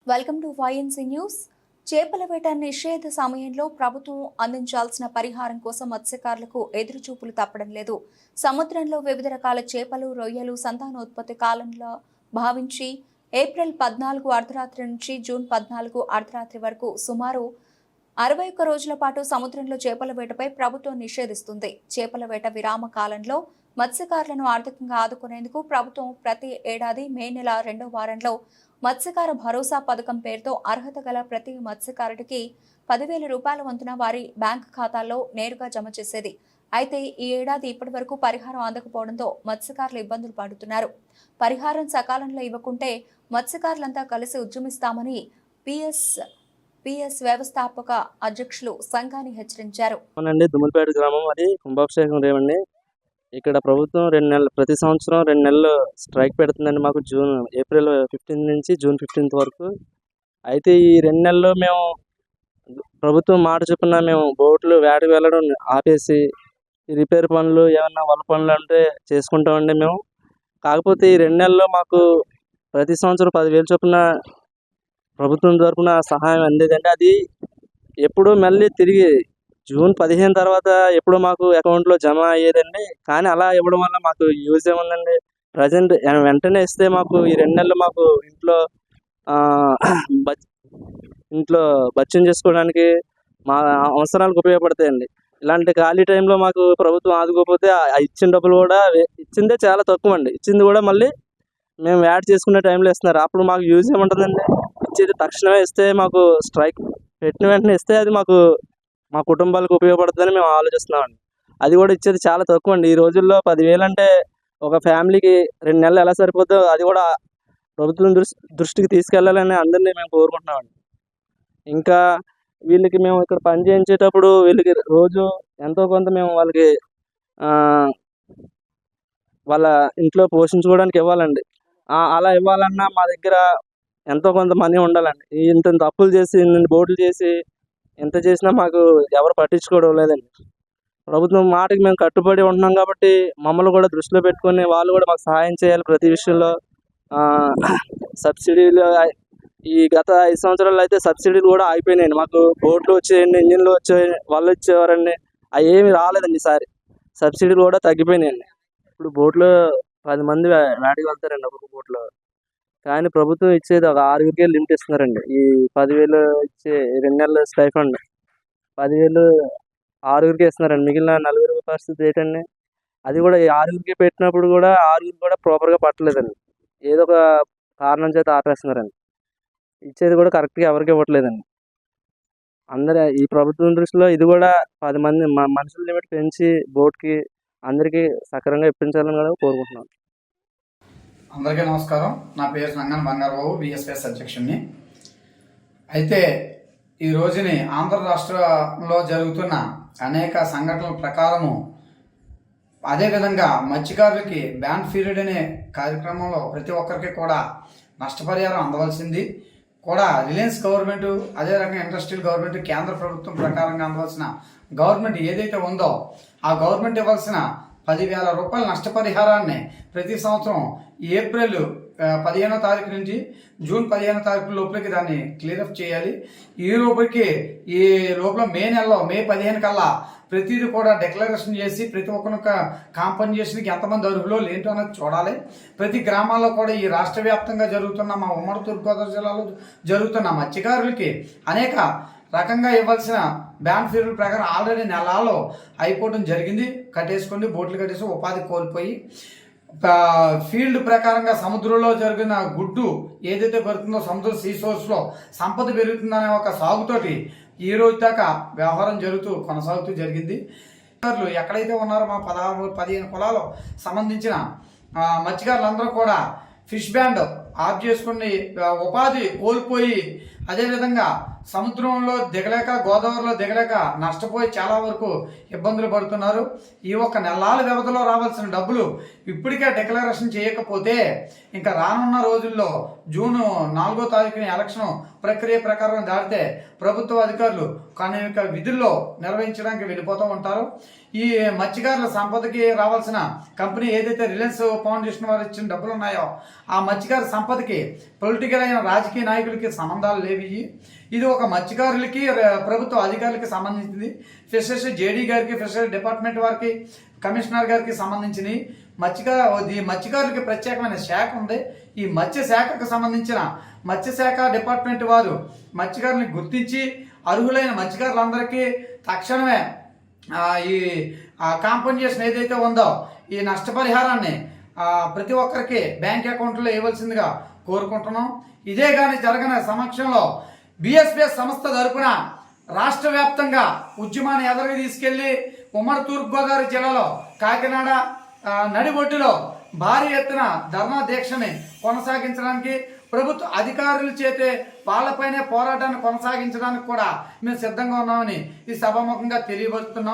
Welcome to YNC news. చేపల వేట నిషేధ సమయంలో ప్రభుత్వం అందించాల్సిన పరిహారం కోసం మత్స్యకారులకు ఎదురుచూపులు తప్పడం లేదు. సముద్రంలో వివిధ రకాల చేపలు, రొయ్యలు సంతానోత్పత్తి కాలంలో భావించి ఏప్రిల్ 14 అర్ధరాత్రి నుంచి జూన్ 14 అర్ధరాత్రి వరకు సుమారు 61 రోజుల పాటు సముద్రంలో చేపల వేటపై ప్రభుత్వం నిషేధిస్తుంది. చేపల వేట విరామ కాలంలో మత్స్యకారులను ఆర్థికంగా ఆదుకునేందుకు ప్రభుత్వం ప్రతి ఏడాది మే నెల 2వ వారంలో మత్స్యకార భరోసా పథకం పేరుతో అర్హత గల ప్రతి మత్స్యకారుడికి 10,000 రూపాయల వంతున వారి బ్యాంకు ఖాతాల్లో నేరుగా జమ చేసేది. అయితే ఈ ఏడాది ఇప్పటి వరకు పరిహారం అందకపోవడంతో మత్స్యకారులు ఇబ్బందులు పడుతున్నారు. పరిహారం సకాలంలో ఇవ్వకుంటే మత్స్యకారులంతా కలిసి ఉద్యమిస్తామని పిఎస్ వ్యవస్థాపక అధ్యక్షులు సంఘాన్ని హెచ్చరించారు. దుమ్మలపేట గ్రామం, అది కుంభాభిషేకం రేవండి. ఇక్కడ ప్రభుత్వం 2 నెలలు, ప్రతి సంవత్సరం 2 నెలలు స్ట్రైక్ పెడుతుందండి మాకు. ఏప్రిల్ 15 నుంచి జూన్ 15 వరకు. అయితే ఈ 2 నెలల్లో మేము ప్రభుత్వం మాట చొప్పున మేము బోట్లు వేటకు వెళ్ళడం ఆపేసి ఈ రిపేర్ పనులు, ఏమన్నా వల పనులు అంటే చేసుకుంటామండి మేము. కాకపోతే ఈ 2 నెలల్లో మాకు ప్రతి సంవత్సరం 10,000 చొప్పున ప్రభుత్వం తరఫున సహాయం అందేదండి. అది ఎప్పుడూ మళ్ళీ తిరిగి జూన్ 15 తర్వాత ఎప్పుడో మాకు అకౌంట్లో జమ అయ్యేదండి. కానీ అలా ఇవ్వడం వల్ల మాకు యూజ్ ఏముందండి? ప్రజెంట్ వెంటనే ఇస్తే మాకు ఈ 2 నెలలు మాకు ఇంట్లో బచ్చం చేసుకోవడానికి మా అవసరాలకు ఉపయోగపడతాయండి. ఇలాంటి ఖాళీ టైంలో మాకు ప్రభుత్వం ఆదుకోకపోతే ఇచ్చిన డబ్బులు కూడా ఇచ్చిందే చాలా తక్కువ అండి. ఇచ్చింది కూడా మళ్ళీ మేము యాడ్ చేసుకునే టైంలో ఇస్తున్నారు. అప్పుడు మాకు యూజ్ ఏముంటుందండి? ఇచ్చేది తక్షణమే ఇస్తే, మాకు స్ట్రైక్ పెట్టిన వెంటనే ఇస్తే అది మాకు మా కుటుంబాలకు ఉపయోగపడుతుందని మేము ఆలోచిస్తున్నామండి. అది కూడా ఇచ్చేది చాలా తక్కువ అండి. ఈ రోజుల్లో 10,000 అంటే ఒక ఫ్యామిలీకి 2 నెలలు ఎలా సరిపోద్దో అది కూడా ప్రభుత్వం దృష్టికి తీసుకెళ్లాలని అందరినీ మేము కోరుకుంటున్నామండి. ఇంకా వీళ్ళకి మేము ఇక్కడ పని చేయించేటప్పుడు వీళ్ళకి రోజు ఎంతో కొంత మేము వాళ్ళకి వాళ్ళ ఇంట్లో పోషించుకోవడానికి ఇవ్వాలండి. అలా ఇవ్వాలన్నా మా దగ్గర ఎంతో కొంత మనీ ఉండాలండి. ఇంత అప్పులు చేసి, ఇన్ని బోట్లు చేసి ఎంత చేసినా మాకు ఎవరు పట్టించుకోవడం లేదండి. ప్రభుత్వం మాటకి మేము కట్టుబడి ఉంటున్నాం కాబట్టి మమ్మల్ని కూడా దృష్టిలో పెట్టుకొని వాళ్ళు కూడా మాకు సహాయం చేయాలి ప్రతి విషయంలో. సబ్సిడీలు ఈ గత 5 సంవత్సరాల్లో అయితే సబ్సిడీలు కూడా ఆగిపోయినాయండి. మాకు బోట్లు వచ్చేయండి, ఇంజిన్లు వచ్చాయి, వాళ్ళు ఇచ్చేవారండి. అవి ఏమి రాలేదండి. ఈసారి సబ్సిడీలు కూడా తగ్గిపోయినాయండి. ఇప్పుడు బోట్లు 10 మంది వేటకి వెళ్తారండి ఒక్కొక్క బోట్లో. కానీ ప్రభుత్వం ఇచ్చేది ఒక 6గురికే లిమిట్ ఇస్తున్నారండి. ఈ 10,000 ఇచ్చే 2 నెలల స్టైఫండ్ 10,000 6గురికే ఇస్తున్నారండి. మిగిలిన 40 పరిస్థితి ఏంటండి? అది కూడా ఈ 6గురికే పెట్టినప్పుడు కూడా 6గురు కూడా ప్రాపర్గా పట్టలేదండి. ఏదో ఒక కారణం చేత ఆపేస్తున్నారండి. ఇచ్చేది కూడా కరెక్ట్గా ఎవరికి ఇవ్వట్లేదండి. అందరూ ఈ ప్రభుత్వం దృష్టిలో ఇది కూడా 10 మంది మనుషుల లిమిట్ పెంచి బోట్కి అందరికీ సక్రమంగా ఇప్పించాలని కూడా కోరుకుంటున్నాను. అందరికీ నమస్కారం. నా పేరు సంగం బంగారబాబు, బిఎస్ఎస్ అధ్యక్షుడిని. అయితే ఈ రోజుని ఆంధ్ర రాష్ట్రంలో జరుగుతున్న అనేక సంఘటనల ప్రకారము, అదేవిధంగా మత్స్యకారులకి బ్యాన్ పీరియడ్ అనే కార్యక్రమంలో ప్రతి ఒక్కరికి కూడా నష్టపరిహారం అందవలసింది కూడా రిలయన్స్ గవర్నమెంట్, అదే రకంగా ఇండస్ట్రియల్ గవర్నమెంట్, కేంద్ర ప్రభుత్వం ప్రకారంగా అందవలసిన గవర్నమెంట్ ఏదైతే ఉందో ఆ గవర్నమెంట్ ఇవ్వాల్సిన 10,000 రూపాయల నష్టపరిహారాన్ని ప్రతి సంవత్సరం ఏప్రిల్ 15వ తారీఖు నుంచి జూన్ 15వ తారీఖు లోపలికి దాన్ని క్లియరప్ చేయాలి. ఈ లోపల మే 15 కల్లా ప్రతిదీ కూడా డిక్లరేషన్ చేసి ప్రతి ఒక్కరికి కాంపన్సేషన్కి ఎంతమంది అర్హులో లేంటో అనేది చూడాలి. ప్రతి గ్రామాల్లో కూడా ఈ రాష్ట్ర వ్యాప్తంగా జరుగుతున్న, మా ఉమ్మడి తూర్పుగోదావరి జిల్లాలో జరుగుతున్న మత్స్యకారులకి అనేక రకంగా ఇవ్వాల్సిన బ్యాన్ పీరియడ్ ప్రకారం ఆల్రెడీ నెలలో అయిపోవడం జరిగింది. బోట్లు కట్టేసి ఉపాధి కోల్పోయి ఫీల్డ్ ప్రకారంగా సముద్రంలో జరిగిన గుడ్డు ఏదైతే పెరుగుతుందో సముద్ర సీసోర్స్లో సంపద పెరుగుతుందనే ఒక సాగుతోటి ఈ రోజు దాకా వ్యవహారం కొనసాగుతూ జరిగింది. ఎక్కడైతే ఉన్నారో మా 15 కులాలు సంబంధించిన మత్స్యకారులందరూ కూడా ఫిష్ బ్యాండ్ ఆఫ్ చేసుకుని ఉపాధి కోల్పోయి, అదేవిధంగా సముద్రంలో దిగలేక గోదావరిలో దిగలేక నష్టపోయి చాలా వరకు ఇబ్బందులు పడుతున్నారు. ఈ ఒక్క నెలల వ్యవధిలో రావాల్సిన డబ్బులు ఇప్పటికే డిక్లరేషన్ చేయకపోతే ఇంకా రానున్న రోజుల్లో జూన్ 4వ తారీఖున ఎలక్షన్ ప్రక్రియ ప్రకారం దాటితే ప్రభుత్వ అధికారులు అనేక విధుల్లో నిర్వహించడానికి వెళ్ళిపోతూ ఉంటారు. ఈ మత్స్యకారుల సంపదకి రావాల్సిన కంపెనీ ఏదైతే రిలయన్స్ ఫౌండేషన్ వారు ఇచ్చిన డబ్బులు ఉన్నాయో ఆ మత్స్యకార సంపదకి పొలిటికల్ అయిన రాజకీయ నాయకులకి సంబంధాలు లేవి. ఇది ఒక మత్స్యకారులకి ప్రభుత్వ అధికారులకి సంబంధించింది. ఫిషరీస్ జేడీ గారికి, ఫిషరీస్ డిపార్ట్మెంట్ వారికి, కమిషనర్ గారికి సంబంధించినవి. మత్స్యకారులకి ప్రత్యేకమైన శాఖ ఉంది. ఈ మత్స్య శాఖకు సంబంధించిన మత్స్యశాఖ డిపార్ట్మెంట్ వారు మత్స్యకారుల్ని గుర్తించి అర్హులైన మత్స్యకారులందరికీ తక్షణమే ఈ కాంపన్సేషన్ ఏదైతే ఉందో ఈ నష్టపరిహారాన్ని ప్రతి ఒక్కరికి బ్యాంక్ అకౌంట్లో ఇవ్వాల్సిందిగా కోరుకుంటున్నాం. ఇదే కానీ జరగని సమక్షంలో బిఎస్పిఎస్ సంస్థ తరపున రాష్ట్ర వ్యాప్తంగా ఉద్యమాన్ని ఎదురుగా తీసుకెళ్లి ఉమ్మడి తూర్పుగోదావరి జిల్లాలో కాకినాడ నడిబొడ్డులో భారీ ఎత్తున ధర్నా దీక్షని కొనసాగించడానికి, ప్రభుత్వ అధికారుల చేతే వాళ్ళపైనే పోరాటాన్ని కొనసాగించడానికి కూడా మేము సిద్ధంగా ఉన్నామని ఈ సభాముఖంగా తెలియబడుతున్నాం.